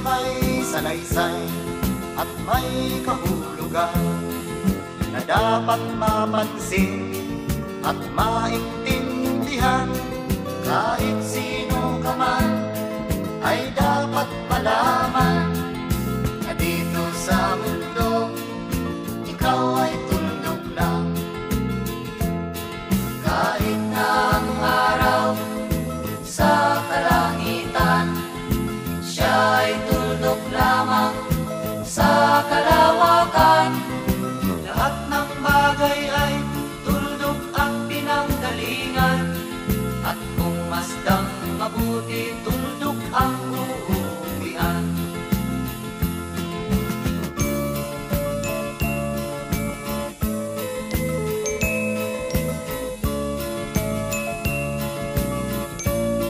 may salaysay at may kahulugan na dapat mapansin at maintindihan. Kahit sino ka man ay dapat malaman na dito sa mundo ikaw ay tuldok lang. Kahit na ang araw sa kalangitan, siya ay tuldok lamang sa kalawakan. Lahat ng bagay ay tuldok ang pinanggalingan, at kung masdang mabuti, tuldok ang